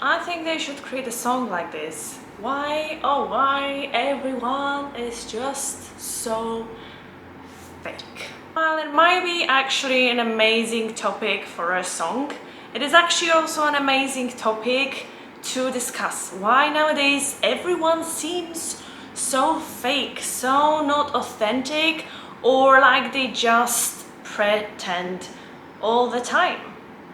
I think they should create a song like this. Why, oh why, everyone is just so fake. While it might be actually an amazing topic for a song, it is actually also an amazing topic to discuss. Why nowadays everyone seems so fake, so not authentic, or like they just pretend all the time.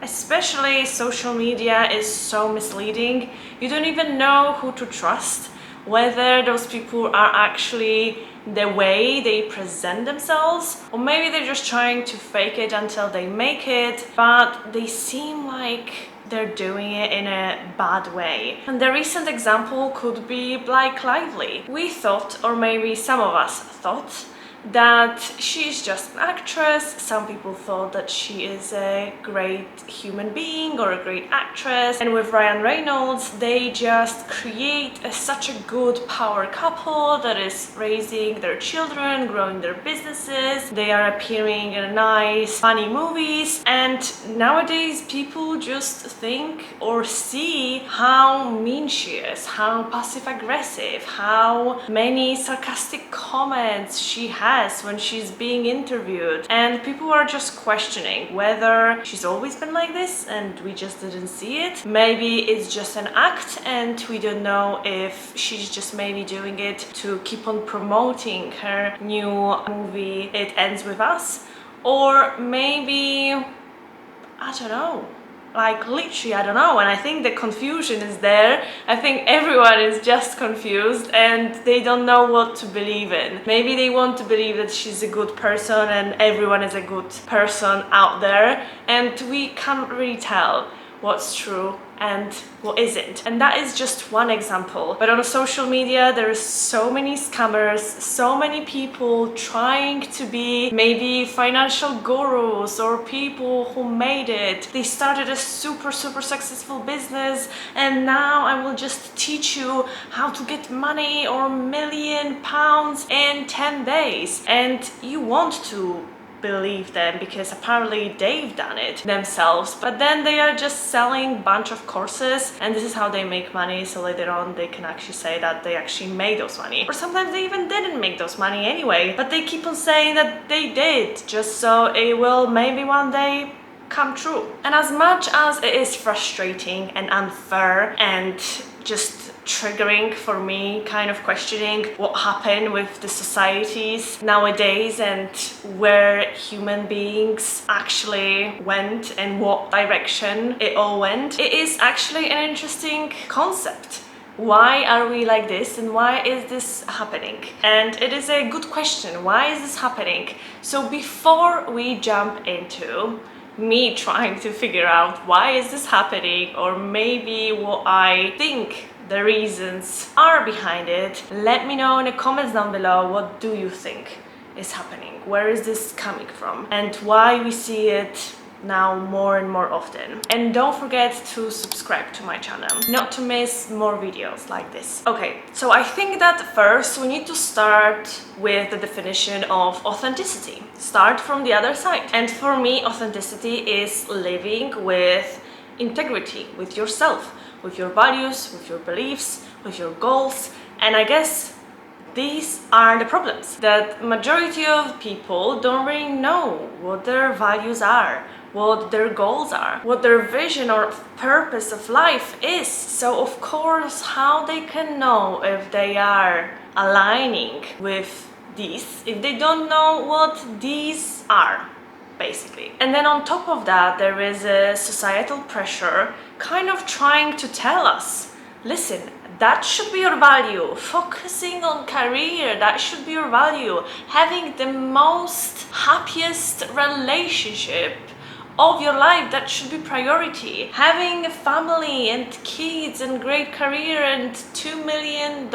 Especially social media is so misleading. You don't even know who to trust, whether those people are actually the way they present themselves, or maybe they're just trying to fake it until they make it, but they seem like they're doing it in a bad way. And the recent example could be Blake Lively. We thought, or maybe some of us thought, that she's just an actress. Some people thought that she is a great human being or a great actress. And with Ryan Reynolds, they just create such a good power couple that is raising their children, growing their businesses. They are appearing in nice, funny movies. And nowadays, people just think or see how mean she is, how passive-aggressive, how many sarcastic comments she has when she's being interviewed, and people are just questioning whether she's always been like this and we just didn't see it. Maybe it's just an act and we don't know if she's just maybe doing it to keep on promoting her new movie It Ends With Us, or maybe, I don't know. Like literally, I don't know, and I think the confusion is there. I think everyone is just confused and they don't know what to believe in. Maybe they want to believe that she's a good person and everyone is a good person out there, and we can't really tell what's true and what isn't. And that is just one example. But on social media, there is so many scammers, so many people trying to be maybe financial gurus or people who made it. They started a super successful business and now I will just teach you how to get money or £1,000,000 in 10 days. And you want to believe them because apparently they've done it themselves, but then they are just selling a bunch of courses and this is how they make money, so later on they can actually say that they actually made those money, or sometimes they even didn't make those money anyway, but they keep on saying that they did just so it will maybe one day come true. And as much as it is frustrating and unfair and just triggering for me, kind of questioning what happened with the societies nowadays and where human beings actually went and what direction it all went, it is actually an interesting concept. Why are we like this and why is this happening? And it is a good question. Why is this happening? So before we jump into me trying to figure out why is this happening, or maybe what I think the reasons are behind it, let me know in the comments down below, what do you think is happening? Where is this coming from? And why we see it now more and more often. And don't forget to subscribe to my channel, not to miss more videos like this. Okay, so I think that first we need to start with the definition of authenticity. Start from the other side. And for me, authenticity is living with integrity, with yourself, with your values, with your beliefs, with your goals. And I guess these are the problems, that majority of people don't really know what their values are, what their goals are, what their vision or purpose of life is. So of course, how they can know if they are aligning with these, if they don't know what these are, basically. And then on top of that, there is a societal pressure kind of trying to tell us, listen, that should be your value. Focusing on career, that should be your value. Having the most happiest relationship of your life, that should be priority. Having a family and kids and great career and $2 million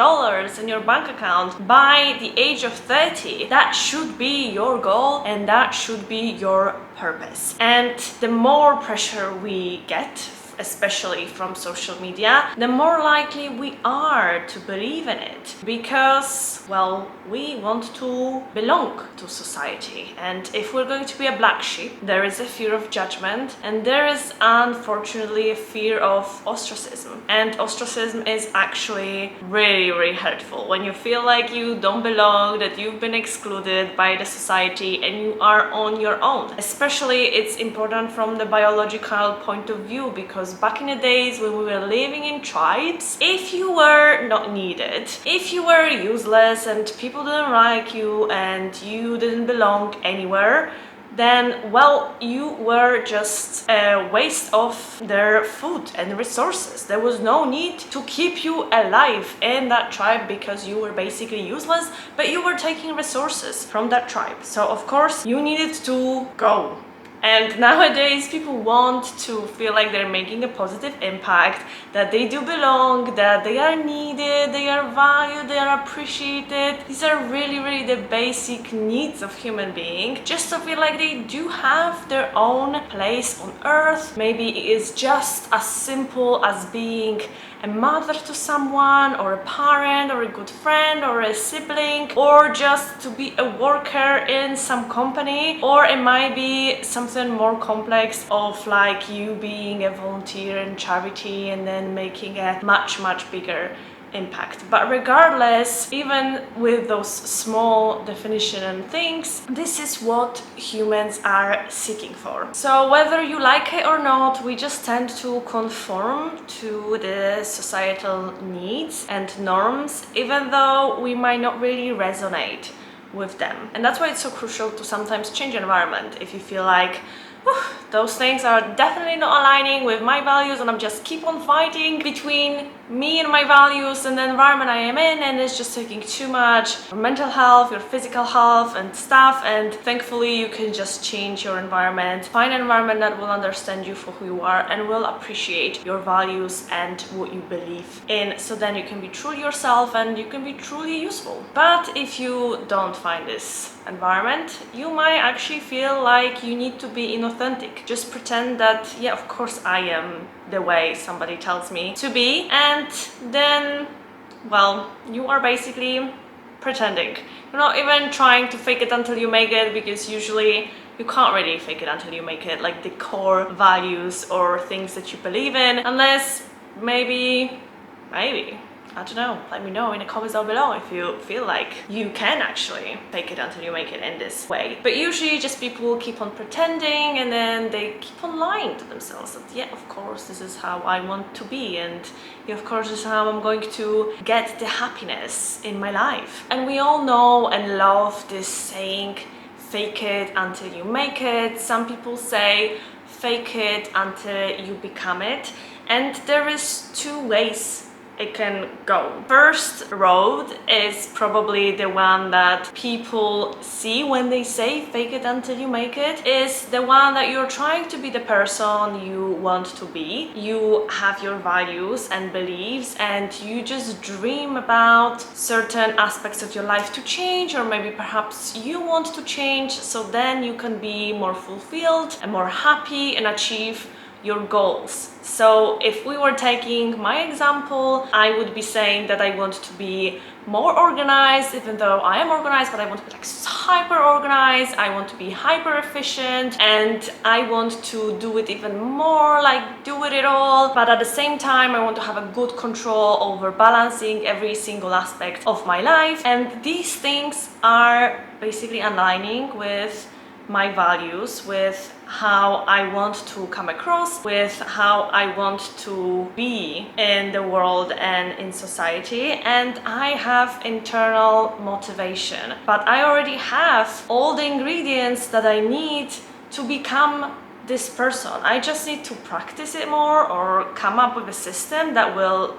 in your bank account by the age of 30, that should be your goal and that should be your purpose. And the more pressure we get especially from social media, the more likely we are to believe in it, because, well, we want to belong to society, and if we're going to be a black sheep, there is a fear of judgment, and there is unfortunately a fear of ostracism. And ostracism is actually really, really hurtful when you feel like you don't belong, that you've been excluded by the society and you are on your own. Especially it's important from the biological point of view, because back in the days when we were living in tribes, if you were not needed, if you were useless and people didn't like you and you didn't belong anywhere, then, well, you were just a waste of their food and resources. There was no need to keep you alive in that tribe because you were basically useless, but you were taking resources from that tribe. So, of course, you needed to go. And nowadays people want to feel like they're making a positive impact, that they do belong, that they are needed, they are valued, they are appreciated. These are really, really the basic needs of human being, just to feel like they do have their own place on earth. Maybe it is just as simple as being a mother to someone, or a parent, or a good friend, or a sibling, or just to be a worker in some company, or it might be something more complex of like you being a volunteer in charity and then making a much, much bigger impact. But regardless, even with those small definition and things, this is what humans are seeking for. So whether you like it or not, we just tend to conform to the societal needs and norms, even though we might not really resonate with them. And that's why it's so crucial to sometimes change environment if you feel like, those things are definitely not aligning with my values, and I'm just keep on fighting between me and my values and the environment I am in, and it's just taking too much your mental health, your physical health and stuff. And thankfully you can just change your environment, find an environment that will understand you for who you are and will appreciate your values and what you believe in, so then you can be truly yourself and you can be truly useful. But if you don't find this environment, you might actually feel like you need to be inauthentic. Just pretend that, yeah, of course I am the way somebody tells me to be, and then, well, you are basically pretending. You're not even trying to fake it until you make it, because usually you can't really fake it until you make it, like the core values or things that you believe in, unless maybe, I don't know, let me know in the comments down below if you feel like you can actually fake it until you make it in this way. But usually just people keep on pretending, and then they keep on lying to themselves that, yeah, of course this is how I want to be, and yeah, of course this is how I'm going to get the happiness in my life. And we all know and love this saying, fake it until you make it. Some people say fake it until you become it, and there is two ways it can go. First road is probably the one that people see when they say fake it until you make it, is the one that you're trying to be the person you want to be. You have your values and beliefs, and you just dream about certain aspects of your life to change, or maybe perhaps you want to change, so then you can be more fulfilled and more happy and achieve your goals. So if we were taking my example, I would be saying that I want to be more organized, even though I am organized, but I want to be like hyper organized, I want to be hyper efficient, and I want to do it even more, like do it all. But at the same time, I want to have a good control over balancing every single aspect of my life. And these things are basically aligning with my values, with how I want to come across, with how I want to be in the world and in society, and I have internal motivation. But I already have all the ingredients that I need to become this person. I just need to practice it more, or come up with a system that will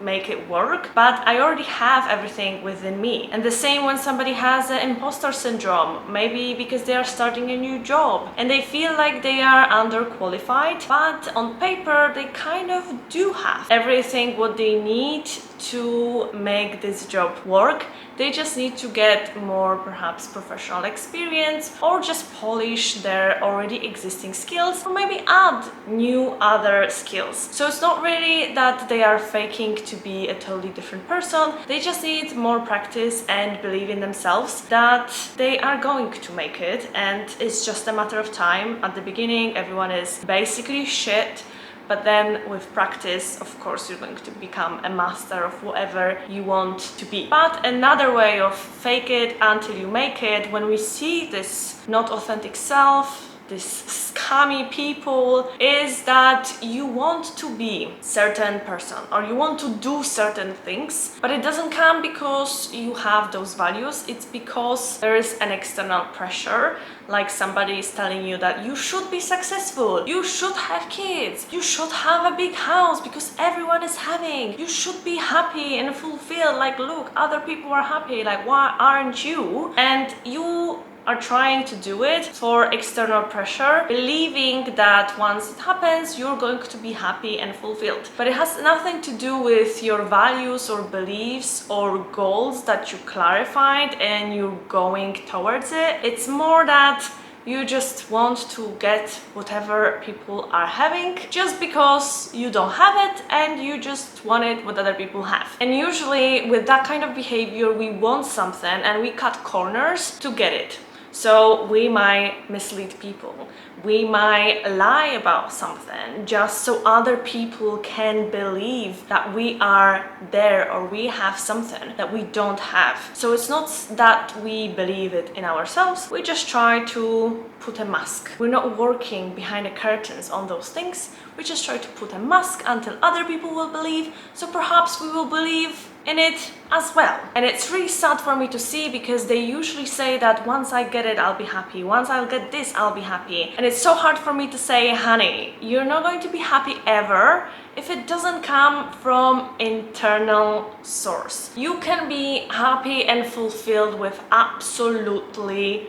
make it work, but I already have everything within me. And the same when somebody has an imposter syndrome, maybe because they are starting a new job and they feel like they are underqualified, but on paper they kind of do have everything what they need to make this job work. They just need to get more perhaps professional experience, or just polish their already existing skills, or maybe add new other skills. So it's not really that they are faking to be a totally different person. They just need more practice and believe in themselves that they are going to make it, and it's just a matter of time. At the beginning, everyone is basically shit. But then with practice, of course, you're going to become a master of whatever you want to be. But another way of fake it until you make it, when we see this not authentic self, this scammy people, is that you want to be certain person or you want to do certain things, but it doesn't come because you have those values. It's because there is an external pressure, like somebody is telling you that you should be successful, you should have kids, you should have a big house because everyone is having, you should be happy and fulfilled, like look, other people are happy, like why aren't you? And you are trying to do it for external pressure, believing that once it happens, you're going to be happy and fulfilled. But it has nothing to do with your values or beliefs or goals that you clarified and you're going towards it. It's more that you just want to get whatever people are having just because you don't have it and you just want it what other people have. And usually with that kind of behavior, we want something and we cut corners to get it. So we might mislead people, we might lie about something just so other people can believe that we are there or we have something that we don't have. So it's not that we believe it in ourselves, we just try to put a mask. We're not working behind the curtains on those things, we just try to put a mask until other people will believe, so perhaps we will believe in it as well. And it's really sad for me to see, because they usually say that once I get it, I'll be happy, once I'll get this, I'll be happy. And it's so hard for me to say, honey, you're not going to be happy ever if it doesn't come from internal source. You can be happy and fulfilled with absolutely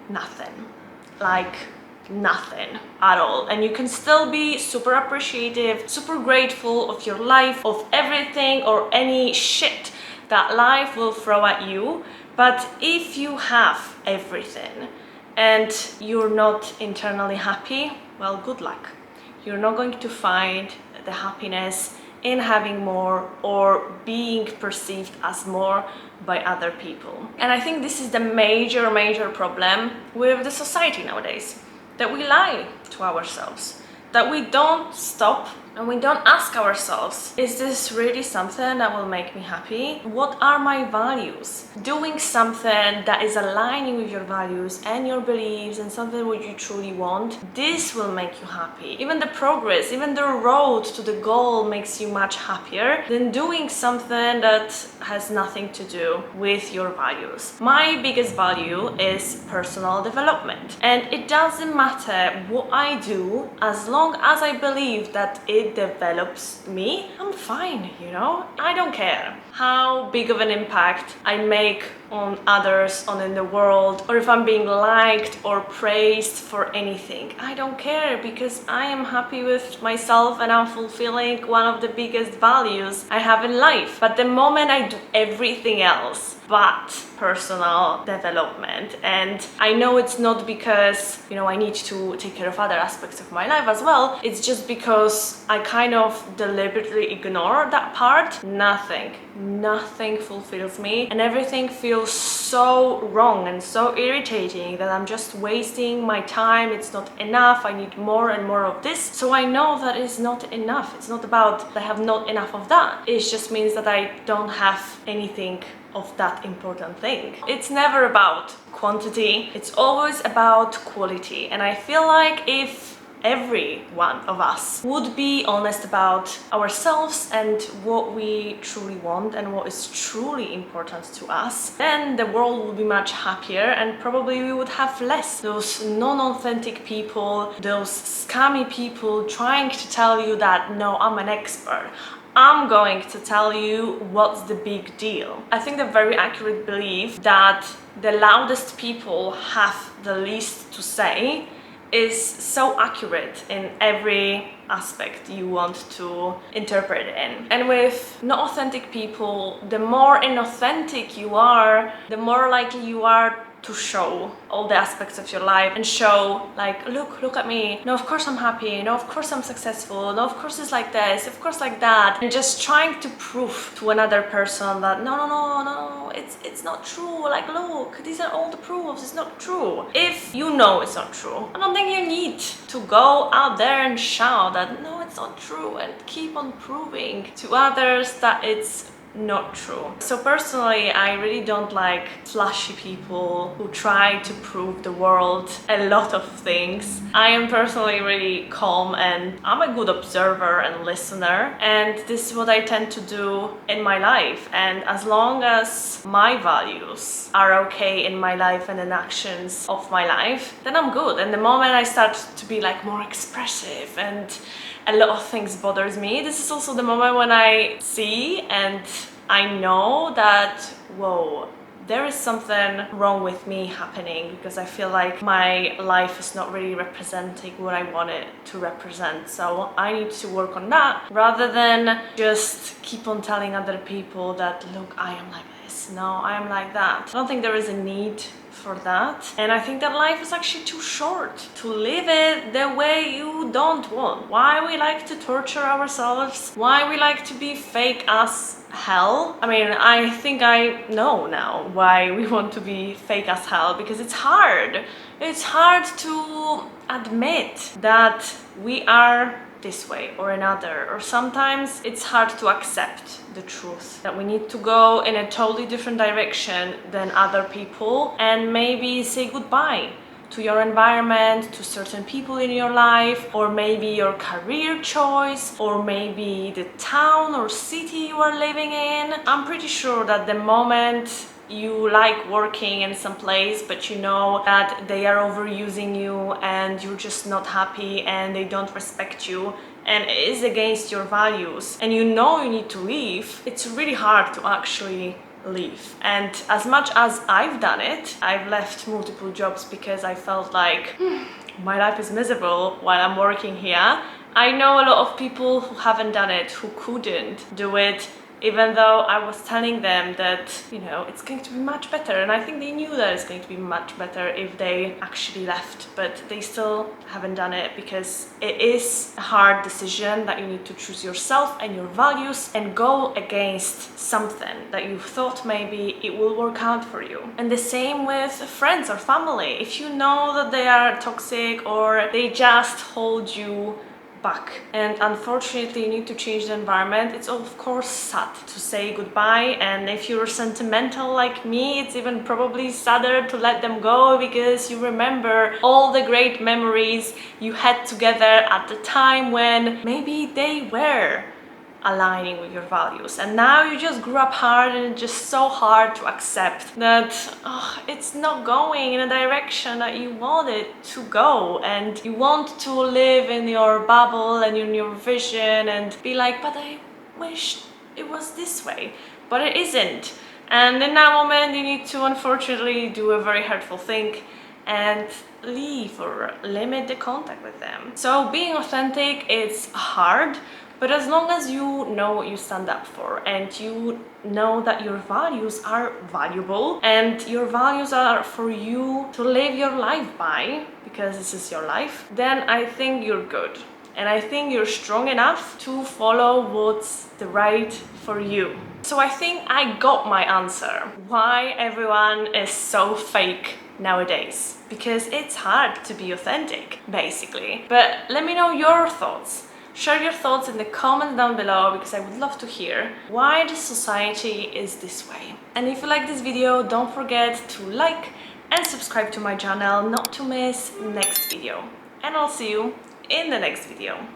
nothing, like nothing at all, and you can still be super appreciative, super grateful of your life, of everything or any shit that life will throw at you. But if you have everything and you're not internally happy, well, good luck. You're not going to find the happiness in having more or being perceived as more by other people. And I think this is the major problem with the society nowadays, that we lie to ourselves, that we don't stop and we don't ask ourselves, is this really something that will make me happy? What are my values? Doing something that is aligning with your values and your beliefs and something what you truly want, this will make you happy. Even the progress, even the road to the goal makes you much happier than doing something that has nothing to do with your values. My biggest value is personal development, and it doesn't matter what I do as long as I believe that it develops me. I'm fine, you know? I don't care how big of an impact I make on others, on in the world, or if I'm being liked or praised for anything. I don't care, because I am happy with myself and I'm fulfilling one of the biggest values I have in life. But the moment I do everything else but personal development, and I know it's not because, you know, I need to take care of other aspects of my life as well, it's just because I kind of deliberately ignore that part, nothing fulfills me, and everything feels so wrong and so irritating that I'm just wasting my time. It's not enough, I need more and more of this. So I know that it's not enough. It's not about I have not enough of that, it just means that I don't have anything of that important thing. It's never about quantity, it's always about quality. And I feel like if every one of us would be honest about ourselves and what we truly want and what is truly important to us, then the world would be much happier, and probably we would have less those non-authentic people, those scammy people trying to tell you that, no, I'm an expert, I'm going to tell you what's the big deal. I think the very accurate belief that the loudest people have the least to say is so accurate in every aspect you want to interpret it in. And with not authentic people, the more inauthentic you are, the more likely you are to show all the aspects of your life and show like, look at me, no, of course I'm happy, no, of course I'm successful, no, of course it's like this, of course like that, and just trying to prove to another person that no, it's not true, like, look, these are all the proofs, it's not true. If you know it's not true, I don't think you need to go out there and shout that no, it's not true, and keep on proving to others that it's not true. So personally, I really don't like flashy people who try to prove the world a lot of things. I am personally really calm and I'm a good observer and listener, and this is what I tend to do in my life. And as long as my values are okay in my life and in actions of my life, then I'm good. And the moment I start to be like more expressive and a lot of things bothers me, this is also the moment when I see and I know that, whoa, there is something wrong with me happening, because I feel like my life is not really representing what I want it to represent. So I need to work on that rather than just keep on telling other people that, look, I am like this, no, I am like that. I don't think there is a need for that, and I think that life is actually too short to live it the way you don't want. Why we like to torture ourselves, why we like to be fake as hell. I mean, I think I know now why we want to be fake as hell, because it's hard. It's hard to admit that we are this way or another, or sometimes it's hard to accept the truth that we need to go in a totally different direction than other people, and maybe say goodbye to your environment, to certain people in your life, or maybe your career choice, or maybe the town or city you are living in. I'm pretty sure that the moment you like working in some place, but you know that they are overusing you and you're just not happy and they don't respect you and it is against your values, and you know you need to leave, it's really hard to actually leave. And as much as I've done it, I've left multiple jobs because I felt like my life is miserable while I'm working here. I know a lot of people who haven't done it, who couldn't do it, even though I was telling them that, you know, it's going to be much better, and I think they knew that it's going to be much better if they actually left, but they still haven't done it because it is a hard decision that you need to choose yourself and your values and go against something that you thought maybe it will work out for you. And the same with friends or family. If you know that they are toxic or they just hold you back, and unfortunately you need to change the environment, it's of course sad to say goodbye. And if you're sentimental like me, it's even probably sadder to let them go, because you remember all the great memories you had together at the time when maybe they were aligning with your values, and now you just grew up hard and it's just so hard to accept that it's not going in a direction that you want it to go, and you want to live in your bubble and in your vision and be like, but I wish it was this way, but it isn't. And in that moment you need to unfortunately do a very hurtful thing and leave or limit the contact with them. So being authentic is hard, but as long as you know what you stand up for and you know that your values are valuable and your values are for you to live your life by, because this is your life, then I think you're good. And I think you're strong enough to follow what's the right for you. So I think I got my answer. Why everyone is so fake nowadays. Because it's hard to be authentic, basically. But let me know your thoughts. Share your thoughts in the comments down below, because I would love to hear why the society is this way. And if you like this video, don't forget to like and subscribe to my channel not to miss next video. And I'll see you in the next video.